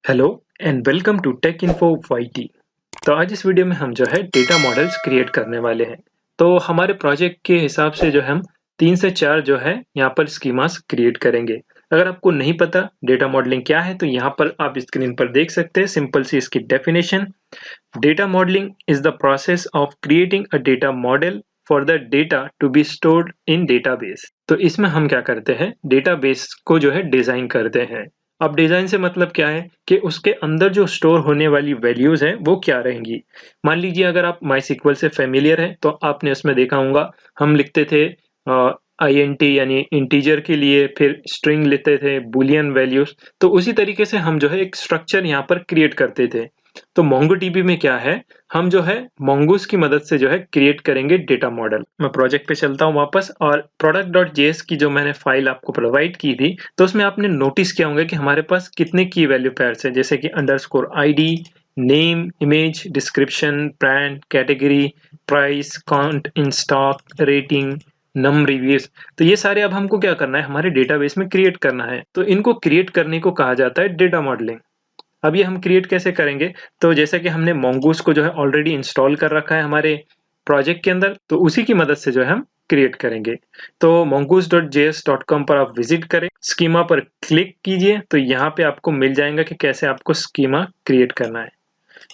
Hello and welcome to tech info YT. तो आज इस वीडियो में हम जो है डेटा मॉडल्स क्रिएट करने वाले हैं। तो हमारे प्रोजेक्ट के हिसाब से जो है हम 3 से 4 जो है यहाँ पर स्कीमास क्रिएट करेंगे। अगर आपको नहीं पता डेटा मॉडलिंग क्या है तो यहाँ पर आप स्क्रीन पर देख सकते हैं सिंपल सी इसकी definition. Data modelling is the process of creating a data model for the data to be stored in database. तो इसमें हम क्या करते हैं, डेटाबेस को जो है डिजाइन करते हैं। अब डिजाइन से मतलब क्या है कि उसके अंदर जो स्टोर होने वाली वैल्यूज हैं वो क्या रहेंगी। मान लीजिए अगर आप माई से फेमिलियर हैं तो आपने उसमें देखा होगा हम लिखते थे आईएनटी यानी इंटीजर के लिए, फिर स्ट्रिंग लेते थे बुलियन वैल्यूज। तो उसी तरीके से हम जो है एक स्ट्रक्चर यहाँ पर क्रिएट करते थे। तो मोंगोडीबी में क्या है, हम जो है मोंगूस की मदद से जो है क्रिएट करेंगे डेटा मॉडल। मैं प्रोजेक्ट पे चलता हूँ वापस, और product.js की जो मैंने फाइल आपको प्रोवाइड की थी तो उसमें आपने नोटिस किया होगा कि हमारे पास कितने की वैल्यू पेयर्स है, जैसे कि underscore ID, name, image, description, brand, category, price, count in stock, rating, num reviews. तो ये सारे अब हमको क्या करना है, हमारे डेटाबेस में क्रिएट करना है। तो इनको क्रिएट करने को कहा जाता है डेटा मॉडलिंग। अब ये हम क्रिएट कैसे करेंगे, तो जैसे कि हमने मोंगूस को जो है ऑलरेडी इंस्टॉल कर रखा है हमारे प्रोजेक्ट के अंदर, तो उसी की मदद से जो है हम क्रिएट करेंगे। तो mongoose.js.com पर आप विजिट करें, स्कीमा पर क्लिक कीजिए तो यहाँ पे आपको मिल जाएगा कि कैसे आपको स्कीमा क्रिएट करना है।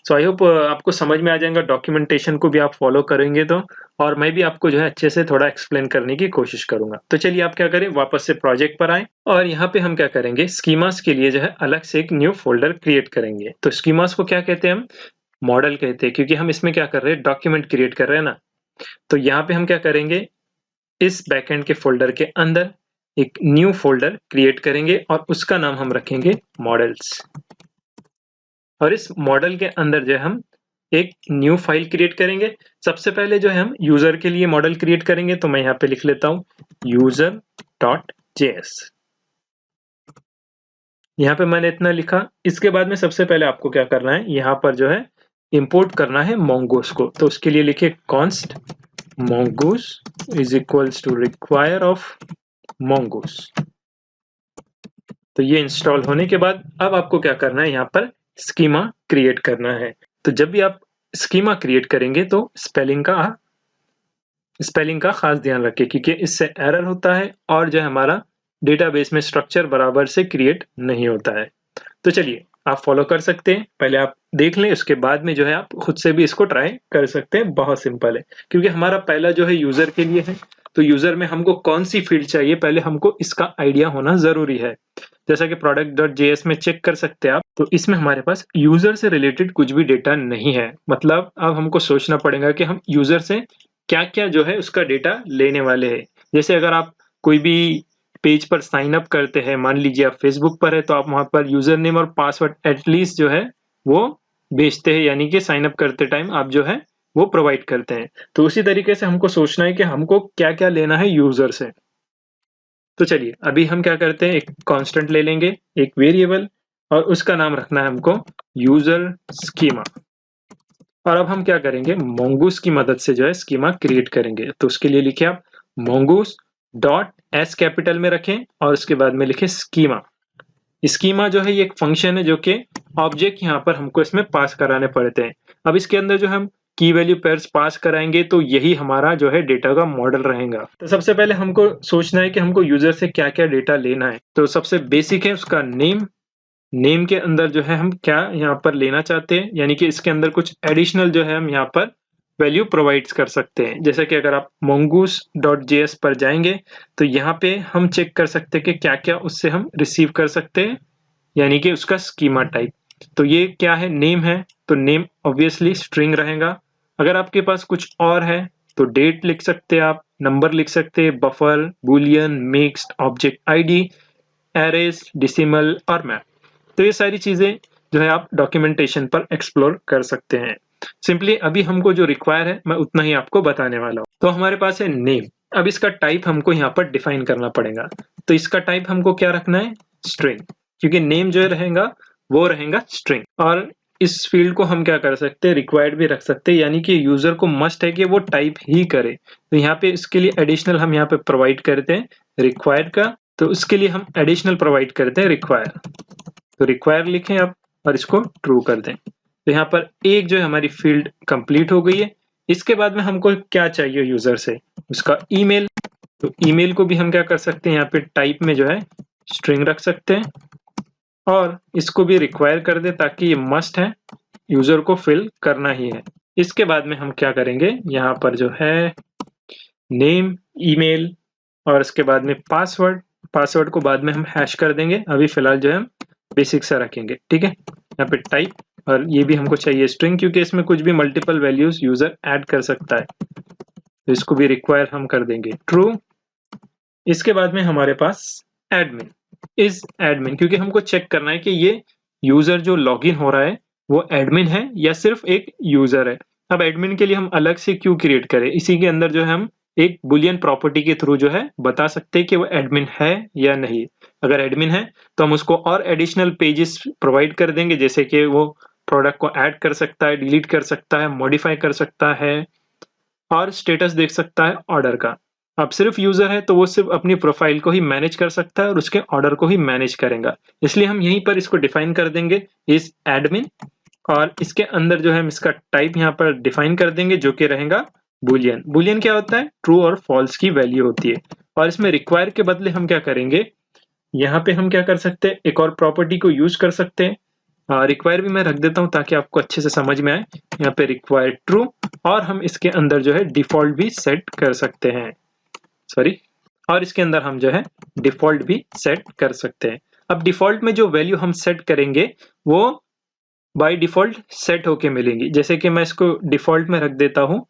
सो आई होप आपको समझ में आ जाएगा, डॉक्यूमेंटेशन को भी आप फॉलो करेंगे तो, और मैं भी आपको जो है अच्छे से थोड़ा एक्सप्लेन करने की कोशिश करूंगा। तो चलिए आप क्या करें, वापस से प्रोजेक्ट पर आए और यहाँ पे हम क्या करेंगे, स्कीमास के लिए जो है अलग से एक न्यू फोल्डर क्रिएट करेंगे। तो स्कीमास को क्या कहते हैं, हम मॉडल कहते हैं, क्योंकि हम इसमें क्या कर रहे हैं, डॉक्यूमेंट क्रिएट कर रहे हैं ना। तो यहाँ पे हम क्या करेंगे, इस बैकएंड के फोल्डर के अंदर एक न्यू फोल्डर क्रिएट करेंगे और उसका नाम हम रखेंगे मॉडल्स। और इस मॉडल के अंदर जो है हम एक न्यू फाइल क्रिएट करेंगे। सबसे पहले जो है हम यूजर के लिए मॉडल क्रिएट करेंगे, तो मैं यहाँ पे लिख लेता हूँ user.js। यहाँ पे मैंने इतना लिखा। इसके बाद में सबसे पहले आपको क्या करना है, यहाँ पर जो है इंपोर्ट करना है mongoose को। तो उसके लिए लिखिए const mongoose is equals to require of mongoose। तो ये इंस्टॉल होने के बाद अब आपको क्या करना है, यहाँ पर स्कीमा क्रिएट करना है। तो जब भी आप स्कीमा क्रिएट करेंगे तो स्पेलिंग का खास ध्यान रखें, क्योंकि इससे एरर होता है और जो है हमारा डेटाबेस में स्ट्रक्चर बराबर से क्रिएट नहीं होता है। तो चलिए आप फॉलो कर सकते हैं, पहले आप देख लें, उसके बाद में जो है आप खुद से भी इसको ट्राई कर सकते हैं। बहुत सिंपल है, क्योंकि हमारा पहला जो है यूजर के लिए है। तो यूजर में हमको कौन सी फील्ड चाहिए, पहले हमको इसका आइडिया होना जरूरी है। जैसा कि product.js में चेक कर सकते हैं आप, तो इसमें हमारे पास यूजर से रिलेटेड कुछ भी डेटा नहीं है। मतलब अब हमको सोचना पड़ेगा कि हम यूजर से क्या क्या जो है उसका डेटा लेने वाले हैं। जैसे अगर आप कोई भी पेज पर साइन अप करते हैं, मान लीजिए आप फेसबुक पर है, तो आप वहां पर यूजर नेम और पासवर्ड एटलीस्ट जो है वो भेजते हैं, यानी कि साइन अप करते टाइम आप जो है वो प्रोवाइड करते हैं। तो उसी तरीके से हमको सोचना है कि हमको क्या क्या लेना है यूजर से। तो चलिए अभी हम क्या करते हैं, एक कांस्टेंट ले लेंगे, एक वेरिएबल, और उसका नाम रखना है हमको यूजर स्कीमा। और अब हम क्या करेंगे, मोंगूस की मदद से जो है स्कीमा क्रिएट करेंगे। तो उसके लिए लिखिए आप मोंगूस डॉट एस कैपिटल में रखें और उसके बाद में लिखे स्कीमा। स्कीमा जो है ये एक फंक्शन है जो कि ऑब्जेक्ट यहाँ पर हमको इसमें पास कराने पड़ते हैं। अब इसके अंदर जो हम की वैल्यू पेयर्स पास कराएंगे तो यही हमारा जो है डेटा का मॉडल रहेगा। तो सबसे पहले हमको सोचना है कि हमको यूजर से क्या क्या डेटा लेना है। तो सबसे बेसिक है उसका नेम। नेम के अंदर जो है हम क्या यहाँ पर लेना चाहते हैं, यानी कि इसके अंदर कुछ एडिशनल जो है हम यहाँ पर वैल्यू प्रोवाइड कर सकते हैं। जैसे कि अगर आप mongoose.js पर जाएंगे तो यहाँ पे हम चेक कर सकते हैं कि क्या क्या उससे हम रिसीव कर सकते हैं, यानी कि उसका स्कीमा टाइप। तो ये क्या है, नेम है, तो नेम ऑब्वियसली स्ट्रिंग रहेगा। अगर आपके पास कुछ और है तो डेट लिख सकते हैं, आप नंबर लिख सकते हैं, buffer, Boolean, mixed, object ID, arrays, decimal और मैप। तो ये सारी चीजें जो है आप डॉक्यूमेंटेशन पर एक्सप्लोर कर सकते हैं। सिंपली अभी हमको जो रिक्वायर है मैं उतना ही आपको बताने वाला हूँ। तो हमारे पास है नेम। अब इसका टाइप हमको यहाँ पर डिफाइन करना पड़ेगा। तो इसका टाइप हमको क्या रखना है, स्ट्रिंग, क्योंकि नेम जो रहेगा वो रहेगा स्ट्रिंग। और इस फील्ड को हम क्या कर सकते हैं, रिक्वायर्ड भी रख सकते हैं, यानी कि यूजर को मस्ट है कि वो टाइप ही करे। तो यहाँ पे इसके लिए एडिशनल हम यहाँ पे प्रोवाइड करते हैं रिक्वायर्ड का। तो उसके लिए हम एडिशनल प्रोवाइड करते हैं रिक्वायर। तो रिक्वायर लिखें आप, और इसको ट्रू कर दें। तो यहाँ पर एक जो है हमारी फील्ड कंप्लीट हो गई है। इसके बाद में हमको क्या चाहिए यूजर से, उसका ईमेल। तो ईमेल को भी हम क्या कर सकते हैं, यहाँ पे टाइप में जो है स्ट्रिंग रख सकते हैं और इसको भी रिक्वायर कर दे ताकि ये मस्ट है, यूजर को फिल करना ही है। इसके बाद में हम क्या करेंगे, यहाँ पर जो है नेम, ईमेल और इसके बाद में पासवर्ड। पासवर्ड को बाद में हम हैश कर देंगे, अभी फिलहाल जो है हम बेसिक सा रखेंगे। ठीक है, यहाँ पे टाइप, और ये भी हमको चाहिए स्ट्रिंग क्योंकि इसमें कुछ भी मल्टीपल वैल्यूज यूजर ऐड कर सकता है, तो इसको भी रिक्वायर हम कर देंगे ट्रू। इसके बाद में हमारे पास एडमिन इज एडमिन, क्योंकि हमको चेक करना है कि ये यूजर जो लॉगिन हो रहा है वो एडमिन है या सिर्फ एक यूजर है। अब एडमिन के लिए हम अलग से क्यों क्रिएट करें, इसी के अंदर जो है हम एक बुलियन प्रॉपर्टी के थ्रू जो है बता सकते हैं कि वो एडमिन है या नहीं। अगर एडमिन है तो हम उसको और एडिशनल पेजेस प्रोवाइड कर देंगे, जैसे कि वो प्रोडक्ट को ऐड कर सकता है, डिलीट कर सकता है, मॉडिफाई कर सकता है और स्टेटस देख सकता है ऑर्डर का। अब सिर्फ यूजर है तो वो सिर्फ अपनी प्रोफाइल को ही मैनेज कर सकता है और उसके ऑर्डर को ही मैनेज करेगा, इसलिए हम यहीं पर इसको डिफाइन कर देंगे इस एडमिन, और इसके अंदर जो है हम इसका टाइप यहाँ पर डिफाइन कर देंगे जो कि रहेगा बुलियन। बुलियन क्या होता है, ट्रू और फॉल्स की वैल्यू होती है। और इसमें रिक्वायर के बदले हम क्या करेंगे, यहाँ पे हम क्या कर सकते हैं, एक और प्रॉपर्टी को यूज कर सकते हैं। रिक्वायर भी मैं रख देता हूँ ताकि आपको अच्छे से समझ में आए। यहाँ पे रिक्वायर ट्रू, और हम इसके अंदर जो है डिफॉल्ट भी सेट कर सकते हैं, सॉरी, और इसके अंदर हम जो है डिफॉल्ट भी सेट कर सकते हैं। अब डिफॉल्ट में जो वैल्यू हम सेट करेंगे वो बाय डिफॉल्ट सेट होके मिलेंगी, जैसे कि मैं इसको डिफॉल्ट में रख देता हूँ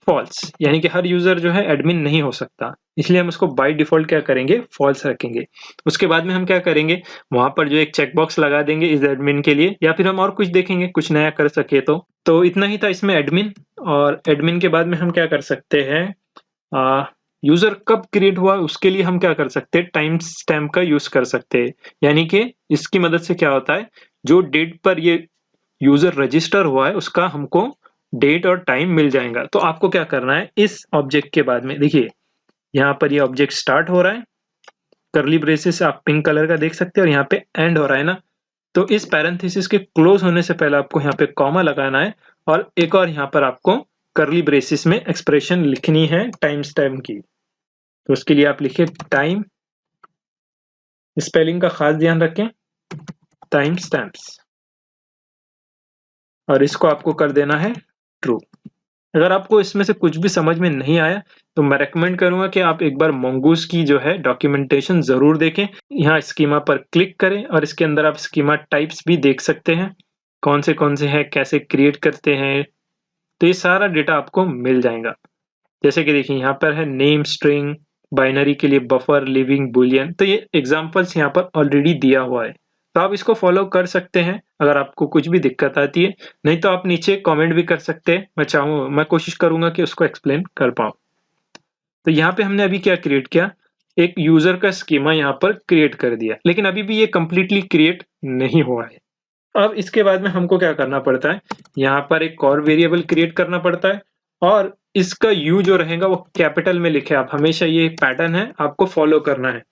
फॉल्स, यानी कि हर यूजर जो है एडमिन नहीं हो सकता, इसलिए हम उसको बाय डिफॉल्ट क्या करेंगे, फॉल्स रखेंगे। उसके बाद में हम क्या करेंगे, वहां पर जो एक चेकबॉक्स लगा देंगे इस एडमिन के लिए, या फिर हम और कुछ देखेंगे, कुछ नया कर सके तो इतना ही था इसमें एडमिन। और एडमिन के बाद में हम क्या कर सकते हैं, यूजर कब क्रिएट हुआ उसके लिए हम क्या कर सकते हैं, टाइम स्टैम्प का यूज कर सकते हैं। यानी कि इसकी मदद से क्या होता है, जो डेट पर ये यूजर रजिस्टर हुआ है उसका हमको डेट और टाइम मिल जाएगा। तो आपको क्या करना है, इस ऑब्जेक्ट के बाद में देखिए यहाँ पर ये ऑब्जेक्ट स्टार्ट हो रहा है, करली ब्रेसेस आप पिंक कलर का देख सकते हैं, और यहाँ पे एंड हो रहा है ना। तो इस पैरेंथेसिस के क्लोज होने से पहले आपको यहाँ पे कॉमा लगाना है, और एक और यहाँ पर आपको करली ब्रेसिस में एक्सप्रेशन लिखनी है टाइम स्टैम्प की। तो उसके लिए आप लिखिए टाइम, स्पेलिंग का खास ध्यान रखें, टाइम स्टैम्प्स, और इसको आपको कर देना है ट्रू। अगर आपको इसमें से कुछ भी समझ में नहीं आया तो मैं रेकमेंड करूंगा कि आप एक बार मंगूस की जो है डॉक्यूमेंटेशन जरूर देखें। यहाँ स्कीमा पर क्लिक करें और इसके अंदर आप स्कीमा टाइप्स भी देख सकते हैं, कौन से हैं, कैसे क्रिएट करते हैं। तो ये सारा डेटा आपको मिल जाएगा। जैसे कि देखिए यहाँ पर है नेम स्ट्रिंग, बाइनरी के लिए बफर, लिविंग, बुलियन। तो ये एग्जांपल्स यहाँ पर ऑलरेडी दिया हुआ है, तो आप इसको फॉलो कर सकते हैं अगर आपको कुछ भी दिक्कत आती है। नहीं तो आप नीचे कमेंट भी कर सकते हैं, मैं कोशिश करूंगा कि उसको एक्सप्लेन कर पाऊँ। तो यहाँ पे हमने अभी क्या क्रिएट किया, एक यूजर का स्कीमा यहाँ पर क्रिएट कर दिया, लेकिन अभी भी ये कंप्लीटली क्रिएट नहीं हुआ है। अब इसके बाद में हमको क्या करना पड़ता है, यहाँ पर एक और वेरिएबल क्रिएट करना पड़ता है, और इसका यू जो रहेगा वो कैपिटल में लिखे। आप हमेशा, ये पैटर्न है आपको फॉलो करना है।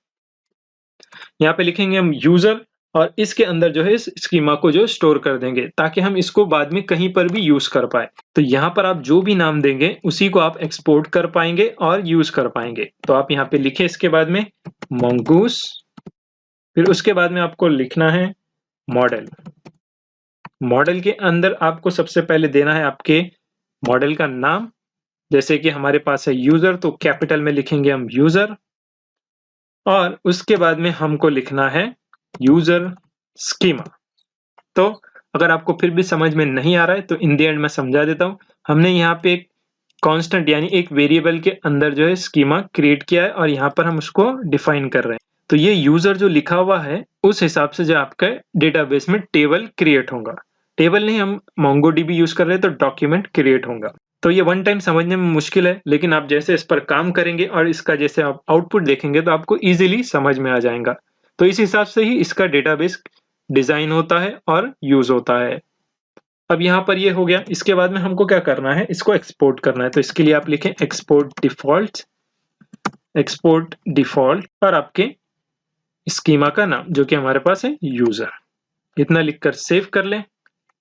यहाँ पे लिखेंगे हम यूजर, और इसके अंदर जो है इस स्कीमा को जो स्टोर कर देंगे ताकि हम इसको बाद में कहीं पर भी यूज कर पाए। तो यहाँ पर आप जो भी नाम देंगे उसी को आप एक्सपोर्ट कर पाएंगे और यूज कर पाएंगे। तो आप यहाँ पे लिखे इसके बाद में मंगूस, फिर उसके बाद में आपको लिखना है मॉडल। मॉडल के अंदर आपको सबसे पहले देना है आपके मॉडल का नाम, जैसे कि हमारे पास है यूजर, तो कैपिटल में लिखेंगे हम यूजर, और उसके बाद में हमको लिखना है यूजर स्कीमा। तो अगर आपको फिर भी समझ में नहीं आ रहा है तो इन द एंड मैं समझा देता हूं। हमने यहाँ पे एक कांस्टेंट यानी एक वेरिएबल के अंदर जो है स्कीमा क्रिएट किया है, और यहाँ पर हम उसको डिफाइन कर रहे हैं। तो ये यूजर जो लिखा हुआ है उस हिसाब से जो आपका डेटाबेस में टेबल क्रिएट होगा। टेबल नहीं, हम मोंगोडीबी यूज कर रहे हैं तो डॉक्यूमेंट क्रिएट होगा। तो ये वन टाइम समझने में मुश्किल है, लेकिन आप जैसे इस पर काम करेंगे और इसका जैसे आप आउटपुट देखेंगे तो आपको इजीली समझ में आ जाएगा। तो इस हिसाब से ही इसका डेटाबेस डिजाइन होता है और यूज होता है। अब यहाँ पर ये हो गया। इसके बाद में हमको क्या करना है, इसको एक्सपोर्ट करना है। तो इसके लिए आप लिखें एक्सपोर्ट डिफॉल्ट और आपके स्कीमा का नाम जो कि हमारे पास है यूजर। इतना लिखकर सेव कर लें।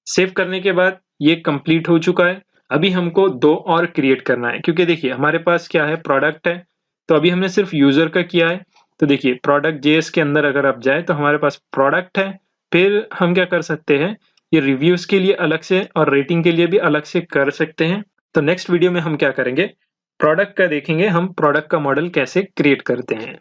सेव करने के बाद ये कंप्लीट हो चुका है। अभी हमको 2 और क्रिएट करना है, क्योंकि देखिए हमारे पास क्या है, प्रोडक्ट है, तो अभी हमने सिर्फ यूजर का किया है। तो देखिए प्रोडक्ट जेएस के अंदर अगर आप जाए तो हमारे पास प्रोडक्ट है। फिर हम क्या कर सकते हैं, ये रिव्यूज के लिए अलग से और रेटिंग के लिए भी अलग से कर सकते हैं। तो नेक्स्ट वीडियो में हम क्या करेंगे, प्रोडक्ट का देखेंगे हम प्रोडक्ट का मॉडल कैसे क्रिएट करते हैं।